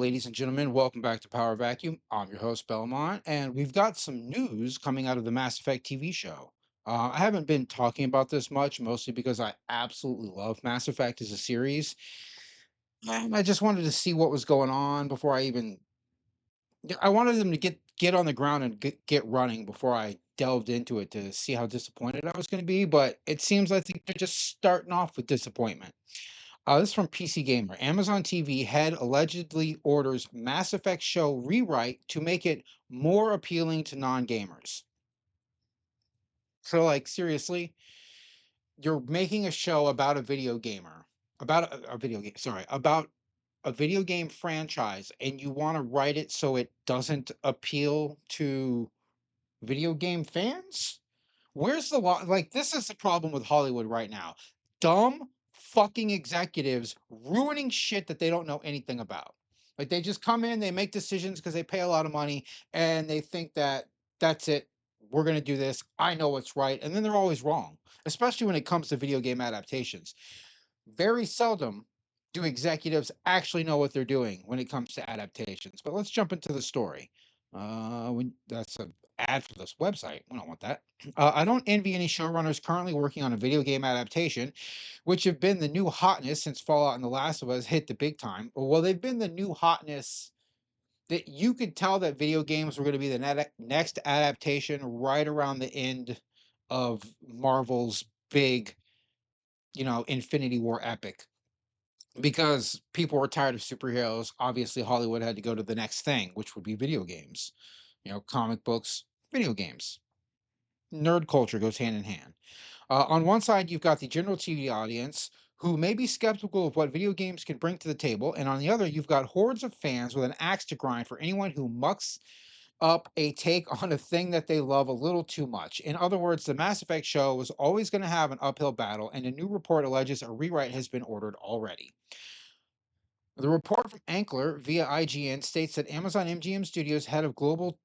ladies and gentlemen. Welcome back to Power Vacuum. I'm your host, Belmont, and we've got some news coming out of the Mass Effect TV show. I haven't been talking about this much, mostly because I absolutely love Mass Effect as a series. And I just wanted to see what was going on before I even. I wanted them to get on the ground and get running before I delved into it to see how disappointed I was going to be. But it seems like they're just starting off with disappointment. This is from PC Gamer. Amazon TV head allegedly orders Mass Effect show rewrite to make it more appealing to non-gamers. So, like, seriously, you're making a show about a video gamer, about a video game, sorry, about a video game franchise, and you want to write it so it doesn't appeal to video game fans? Where's the law? Like, this is the problem with Hollywood right now. Dumb fucking executives ruining shit that they don't know anything about. Like, they just come in, they make decisions because they pay a lot of money, and they think that that's it. We're going to do this. I know what's right. And then they're always wrong, especially when it comes to video game adaptations. Very seldom do executives actually know what they're doing when it comes to adaptations. But let's jump into the story. That's an ad for this website. We don't want that. I don't envy any showrunners currently working on a video game adaptation, which have been the new hotness since Fallout and The Last of Us hit the big time. Well, they've been the new hotness that you could tell that video games were going to be the next adaptation right around the end of Marvel's big, Infinity War epic, because people were tired of superheroes. Obviously, Hollywood had to go to the next thing, which would be video games. Comic books, video games. Nerd culture goes hand in hand. On one side, you've got the general TV audience who may be skeptical of what video games can bring to the table, and on the other, you've got hordes of fans with an axe to grind for anyone who mucks up a take on a thing that they love a little too much. In other words, the Mass Effect show was always going to have an uphill battle, and a new report alleges a rewrite has been ordered already. The report from Ankler via IGN states that Amazon MGM Studios head of global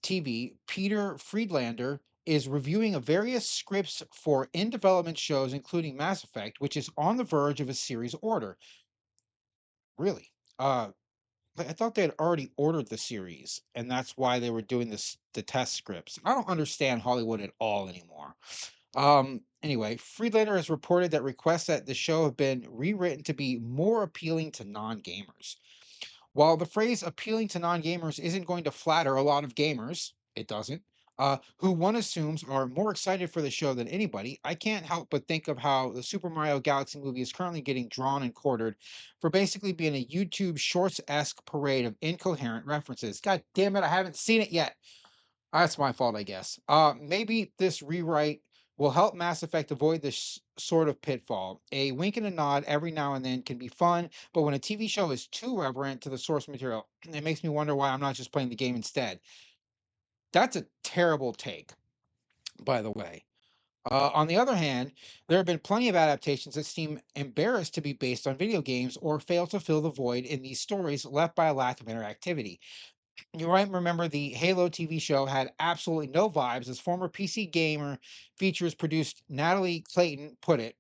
TV, Peter Friedlander, is reviewing various scripts for in development shows, including Mass Effect, which is on the verge of a series order. Really? I thought they had already ordered the series, and that's why they were doing the test scripts. I don't understand Hollywood at all anymore. Anyway, Friedlander has reported that requests at the show have been rewritten to be more appealing to non-gamers. While the phrase appealing to non-gamers isn't going to flatter a lot of gamers, it doesn't, who one assumes are more excited for the show than anybody, I can't help but think of how the Super Mario Galaxy movie is currently getting drawn and quartered for basically being a YouTube Shorts-esque parade of incoherent references. God damn it, I haven't seen it yet. That's my fault, I guess. Maybe this rewrite will help Mass Effect avoid this sort of pitfall. A wink and a nod every now and then can be fun, but when a TV show is too reverent to the source material, it makes me wonder why I'm not just playing the game instead. That's a terrible take, by the way. On the other hand, there have been plenty of adaptations that seem embarrassed to be based on video games or fail to fill the void in these stories left by a lack of interactivity. You might remember the Halo TV show had absolutely no vibes. As former PC gamer features produced Natalie Clayton put it,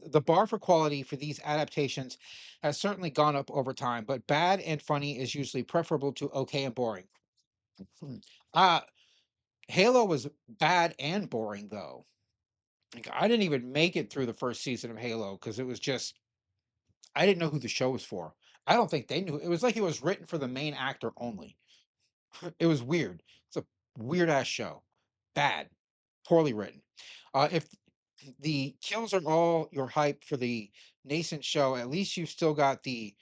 the bar for quality for these adaptations has certainly gone up over time, but bad and funny is usually preferable to okay and boring. Hmm. Uh, Halo was bad and boring, though. Like, I didn't even make it through the first season of Halo because it was just, I didn't know who the show was for. I don't think they knew. It was like it was written for the main actor only. It was weird. It's a weird ass show. Bad, poorly written. If the kills are all your hype for the nascent show, at least you've still got the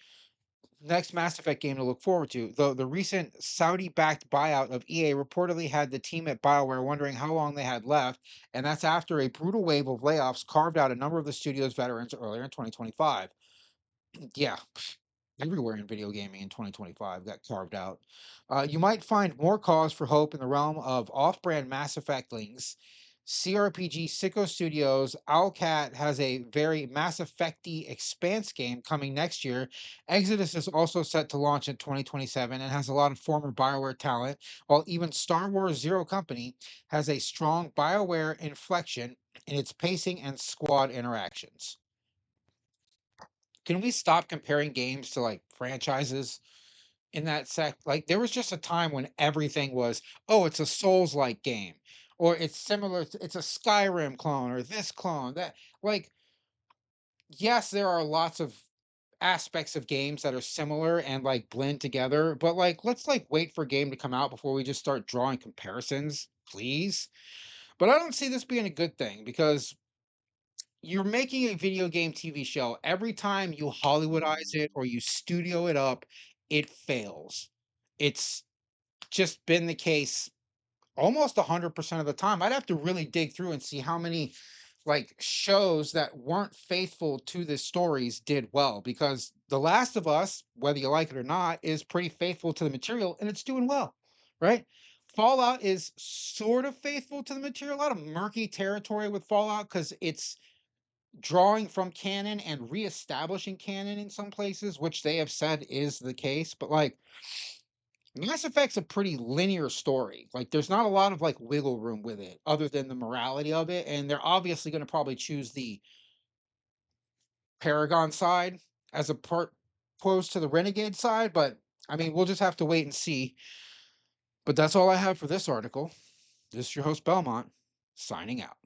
next Mass Effect game to look forward to. Though the recent Saudi-backed buyout of EA reportedly had the team at BioWare wondering how long they had left, and that's after a brutal wave of layoffs carved out a number of the studio's veterans earlier in 2025. Yeah, everywhere in video gaming in 2025 got carved out. You might find more cause for hope in the realm of off-brand Mass Effectlings. CRPG Sicko Studios Owlcat has a very Mass Effecty Expanse game coming next year. Exodus is also set to launch in 2027 and has a lot of former BioWare talent, while even Star Wars Zero Company has a strong BioWare inflection in its pacing and squad interactions. Can we stop comparing games to like franchises? in that like there was just a time when everything was, oh, it's a Souls-like game, or it's similar to, it's a Skyrim clone, or this clone, that, like, yes, there are lots of aspects of games that are similar and like blend together, but like let's like wait for a game to come out before we just start drawing comparisons, please. But I don't see this being a good thing because you're making a video game TV show. Every time you Hollywoodize it or you studio it up, it fails. It's just been the case almost 100% of the time. I'd have to really dig through and see how many like shows that weren't faithful to the stories did well, because The Last of Us, whether you like it or not, is pretty faithful to the material and it's doing well, right? Fallout is sort of faithful to the material. A lot of murky territory with Fallout because it's drawing from canon and reestablishing canon in some places, which they have said is the case. But like Mass Effect's a pretty linear story. Like there's not a lot of like wiggle room with it other than the morality of it. And they're obviously going to probably choose the Paragon side as a part opposed to the Renegade side. But I mean, we'll just have to wait and see. But that's all I have for this article. This is your host Belmont, signing out.